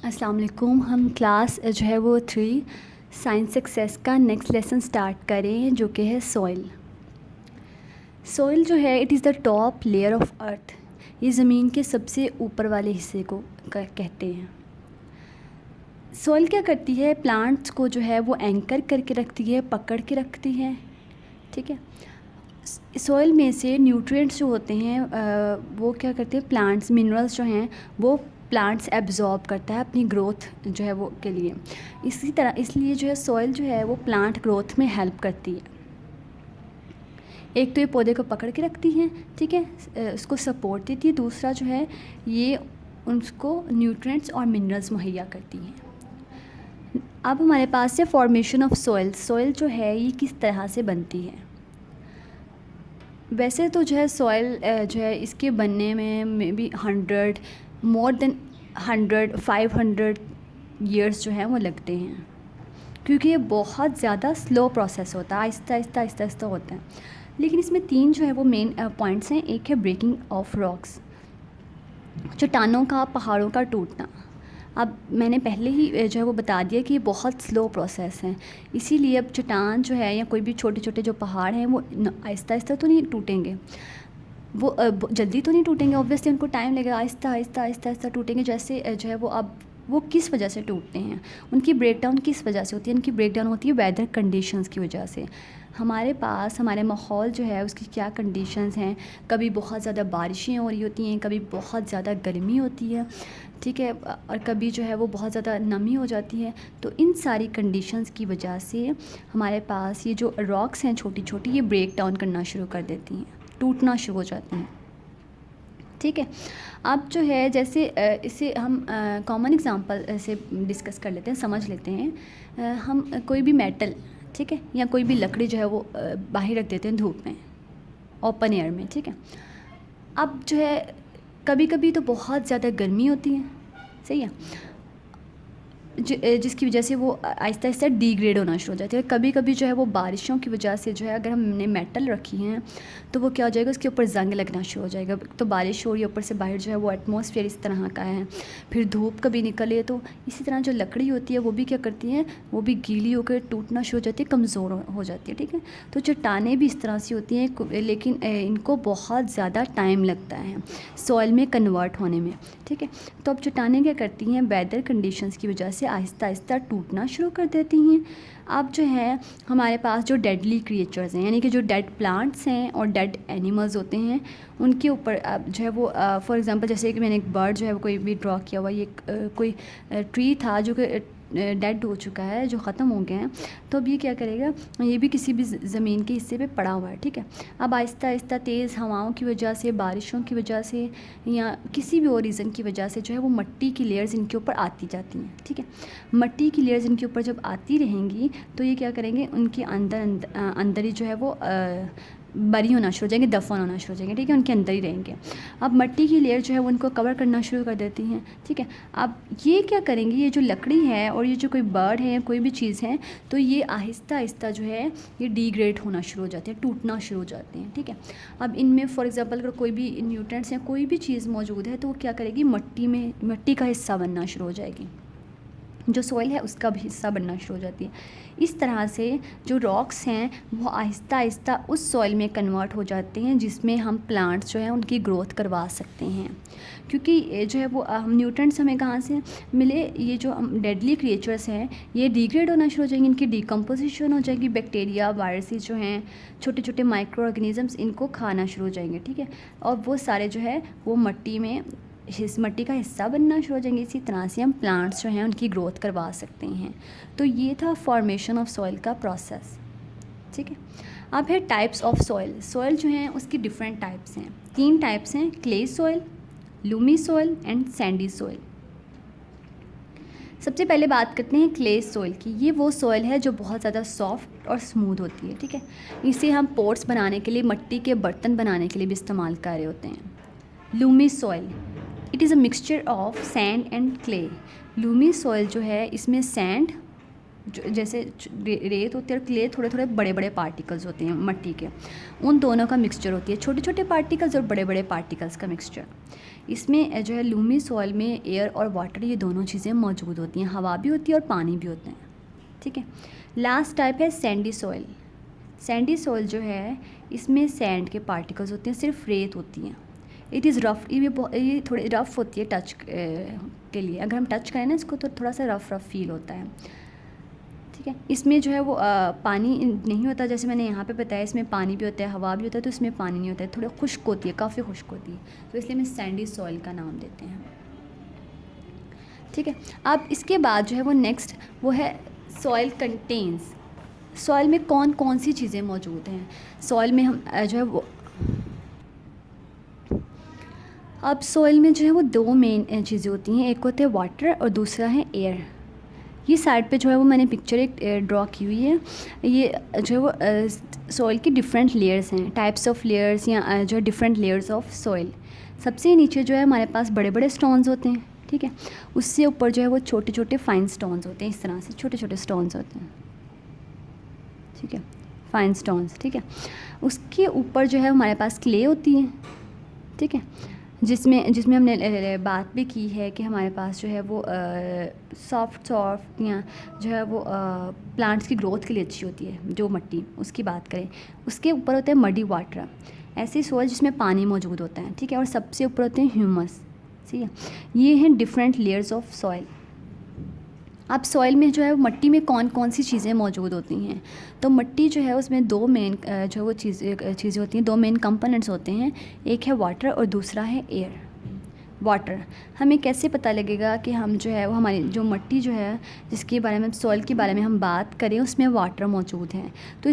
अस्सलाम वालेकुम। हम क्लास जो है वो 3 साइंस सक्सेस का नेक्स्ट लेसन स्टार्ट करें जो कि है सॉइल। सॉइल जो है it is the top layer of earth. ये ज़मीन के सबसे ऊपर वाले हिस्से को कहते हैं। सॉइल क्या करती है, प्लांट्स को जो है वो एंकर करके रखती है, पकड़ के रखती है। ठीक है, सॉइल में से न्यूट्रिएंट्स जो होते हैं वो क्या करते हैं, प्लांट्स मिनरल्स जो हैं वो प्लांट्स एब्जॉर्ब करता है अपनी ग्रोथ जो है वो के लिए। इसी तरह इसलिए जो है सॉइल जो है वो प्लांट ग्रोथ में हेल्प करती है। एक तो ये पौधे को पकड़ के रखती हैं, ठीक है, उसको सपोर्ट देती है। दूसरा जो है ये उसको न्यूट्रिएंट्स और मिनरल्स मुहैया करती हैं। अब हमारे पास है फॉर्मेशन ऑफ सॉइल। सॉइल जो है ये किस तरह से बनती है। वैसे तो जो है सॉइल जो है इसके बनने में may be 100 more than 100 500 years जो है वो लगते हैं, क्योंकि ये बहुत ज़्यादा स्लो प्रोसेस होता है, आहिस्ता आहिस्ता आहिस्ता आहिस्ता होता है। लेकिन इसमें 3 जो है वो मेन पॉइंट्स हैं। एक है ब्रेकिंग ऑफ रॉक्स, चट्टानों का, पहाड़ों का टूटना। अब मैंने पहले ही जो है वो बता दिया कि ये बहुत स्लो प्रोसेस है, इसीलिए अब चट्टान जो है या कोई भी छोटे छोटे जो पहाड़ हैं वो आहिस्ता आहिस्ता तो नहीं टूटेंगे, वो जल्दी तो नहीं टूटेंगे, ऑब्वियसली उनको टाइम लगेगा, आहिस्ता आहिस्ता आहिस्ता आहिस्ता टूटेंगे। जैसे जो है वो अब वो किस वजह से टूटते हैं, उनकी ब्रेकडाउन किस वजह से होती है, उनकी ब्रेकडाउन होती है वेदर कंडीशंस की वजह से। हमारे पास हमारे माहौल जो है उसकी क्या कंडीशंस हैं, कभी बहुत ज़्यादा बारिशें हो रही होती हैं, कभी बहुत ज़्यादा गर्मी होती है, ठीक है, और कभी जो है वो बहुत ज़्यादा नमी हो जाती है। तो इन सारी कंडीशंस की वजह से हमारे पास ये जो रॉक्स हैं छोटी छोटी, ये ब्रेक डाउन करना शुरू कर देती हैं, टूटना शुरू हो जाती हैं। ठीक है, अब जो है जैसे इसे हम कॉमन एग्जांपल से डिस्कस कर लेते हैं, समझ लेते हैं। हम कोई भी मेटल, ठीक है, या कोई भी लकड़ी जो है वो बाहर रख देते हैं धूप में, ओपन एयर में, ठीक है। अब जो है कभी कभी तो बहुत ज़्यादा गर्मी होती है, सही है, जिसकी वजह से वो आहिस्ता आहिस्ता डिग्रेड होना शुरू हो जाती है। कभी कभी जो है वो बारिशों की वजह से जो है अगर हमने मेटल रखी हैं तो वो क्या हो जाएगा, उसके ऊपर जंग लगना शुरू हो जाएगा। तो बारिश हो रही है, ऊपर से बाहर जो है वो एटमॉस्फेयर इस तरह का है, फिर धूप कभी निकले तो इसी तरह जो लकड़ी होती है वो भी क्या करती हैं, वो भी गीली होकर टूटना शुरू हो जाती है, कमज़ोर हो जाती है। ठीक है, तो चट्टानें भी इस तरह से होती हैं, लेकिन इनको बहुत ज़्यादा टाइम लगता है सॉइल में कन्वर्ट होने में। ठीक है, तो अब चट्टानें क्या करती हैं, वेदर कंडीशंस की वजह से आहिस्ता आहिस्ता टूटना शुरू कर देती हैं। अब जो है हमारे पास जो डेडली क्रिएचर्स हैं, यानी कि जो डेड प्लांट्स हैं और डेड एनिमल्स होते हैं, उनके ऊपर अब जो है वो फॉर एग्जांपल जैसे कि मैंने एक बर्ड जो है वो कोई भी ड्रॉ किया हुआ, ये कोई ट्री था जो कि डेड हो चुका है, जो ख़त्म हो गए हैं। तो अब ये क्या करेगा, ये भी किसी भी ज़मीन के हिस्से पे पड़ा हुआ है। ठीक है, अब आहिस्ता आहिस्ता तेज़ हवाओं की वजह से, बारिशों की वजह से या किसी भी और रीज़न की वजह से जो है वो मिट्टी की लेयर्स इनके ऊपर आती जाती हैं। ठीक है, मिट्टी की लेयर्स इनके ऊपर जब आती रहेंगी तो ये क्या करेंगे, उनके अंदर ही जो है वो बरी होना शुरू हो जाएंगे, दफन होना शुरू हो जाएंगे। ठीक है, उनके अंदर ही रहेंगे। अब मिट्टी की लेयर जो है वो उनको कवर करना शुरू कर देती हैं। ठीक है, अब ये क्या करेंगे, ये जो लकड़ी है और ये जो कोई बर्ड है या कोई भी चीज़ है, तो ये आहिस्ता आहिस्ता जो है ये डिग्रेड होना शुरू हो जाते हैं, टूटना शुरू हो जाते हैं। ठीक है, अब इनमें फॉर एग्जांपल अगर कोई भी न्यूट्रिएंट्स या कोई भी चीज़ मौजूद है तो वो क्या करेगी, मिट्टी का हिस्सा बनना शुरू हो जाएगी, जो सॉइल है उसका भी हिस्सा बनना शुरू हो जाती है। इस तरह से जो रॉक्स हैं वो आहिस्ता आहिस्ता उस सॉइल में कन्वर्ट हो जाते हैं जिसमें हम प्लांट्स जो हैं उनकी ग्रोथ करवा सकते हैं। क्योंकि ये जो है वो हम न्यूट्रिएंट्स हमें कहाँ से मिले, ये जो डेडली क्रिएचर्स हैं ये डिग्रेड होना शुरू हो जाएंगे, इनकी डिकम्पोजिशन हो जाएगी, बैक्टीरिया, वायरसेस जो हैं, छोटे छोटे माइक्रो ऑर्गेनिजम्स इनको खाना शुरू हो जाएंगे। ठीक है, और वो सारे जो है वो मिट्टी का हिस्सा बनना शुरू हो जाएंगे। इसी तरह से हम प्लांट्स जो हैं उनकी ग्रोथ करवा सकते हैं। तो ये था फॉर्मेशन ऑफ सॉइल का प्रोसेस। ठीक है, अब है टाइप्स ऑफ सॉइल। सॉइल जो हैं उसकी डिफरेंट टाइप्स हैं, 3 टाइप्स हैं, clay soil, Lumi soil and Sandy soil. सबसे पहले बात करते हैं क्ले सॉइल की। ये वो सॉइल है जो बहुत ज़्यादा सॉफ्ट और स्मूथ होती है। ठीक है, इसे हम पोट्स बनाने के लिए, मिट्टी के बर्तन बनाने के लिए भी इस्तेमाल कर रहे होते हैं। Lumi soil, it is a mixture of sand and clay. Lumi soil जो है इसमें सैंड जैसे रेत होती है और क्ले थोड़े थोड़े बड़े बड़े पार्टिकल्स होते हैं मट्टी के, उन दोनों का मिक्सचर होती है, छोटे छोटे पार्टिकल्स और बड़े बड़े पार्टिकल्स का मिक्सचर। इसमें जो है लूमी सॉइल में एयर और वाटर ये दोनों चीज़ें मौजूद होती हैं, हवा भी होती है और पानी भी होते हैं, ठीक है। लास्ट टाइप है सैंडी सॉइल। सैंडी सॉइल जो है इसमें सैंड के पार्टिकल्स होते हैं, सिर्फ रेत होती हैं। इट इज़ रफ़, ये थोड़ी रफ़ होती है टच के लिए, अगर हम टच करें ना इसको तो थोड़ा सा रफ़ फील होता है, ठीक है। इसमें जो है वो पानी नहीं होता, जैसे मैंने यहाँ पे बताया इसमें पानी भी होता है, हवा भी होता है, तो इसमें पानी नहीं होता है, थोड़ा खुश्क होती है, काफ़ी खुश्क होती है, तो इसलिए हम सैंडी सॉइल का नाम देते हैं, ठीक है। अब इसके बाद जो है वो नेक्स्ट वो है सॉइल कंटेन्स। सॉइल में कौन कौन सी चीज़ें मौजूद हैं सॉइल में, हम जो है वो अब सॉइल में जो है वो दो मेन चीज़ें होती हैं, एक होते हैं वाटर और दूसरा है एयर। ये साइड पे जो है वो मैंने पिक्चर एक ड्रॉ की हुई है, ये जो है वो सॉइल की डिफरेंट लेयर्स हैं, टाइप्स ऑफ लेयर्स या जो है डिफरेंट लेयर्स ऑफ सॉइल। सबसे नीचे जो है हमारे पास बड़े बड़े स्टोन्स होते हैं, ठीक है, उससे ऊपर जो है वो छोटे छोटे फाइन स्टोन्स होते हैं, इस तरह से छोटे छोटे स्टोन्स होते हैं, ठीक है, फाइन स्टोन्स, ठीक है। उसके ऊपर जो है हमारे पास क्ले होती है, ठीक है, जिसमें हमने बात भी की है कि हमारे पास जो है वो सॉफ्ट या जो है वो प्लांट्स की ग्रोथ के लिए अच्छी होती है, जो मट्टी उसकी बात करें। उसके ऊपर होता है मडी वाटर, ऐसी सॉइल जिसमें पानी मौजूद होता है, ठीक है, और सबसे ऊपर होते हैं ह्यूमस, ठीक है। ये हैं डिफरेंट लेयर्स ऑफ सॉइल। अब सॉइल में जो है मट्टी में कौन कौन सी चीज़ें मौजूद होती हैं, तो मट्टी जो है उसमें दो मेन जो वो चीज़ें होती हैं, दो मेन कंपोनेंट्स होते हैं, एक है वाटर और दूसरा है एयर। वाटर हमें कैसे पता लगेगा कि हम जो है वो हमारी जो मट्टी जो है जिसके बारे में सॉइल के बारे में हम बात करें उसमें वाटर मौजूद है, तो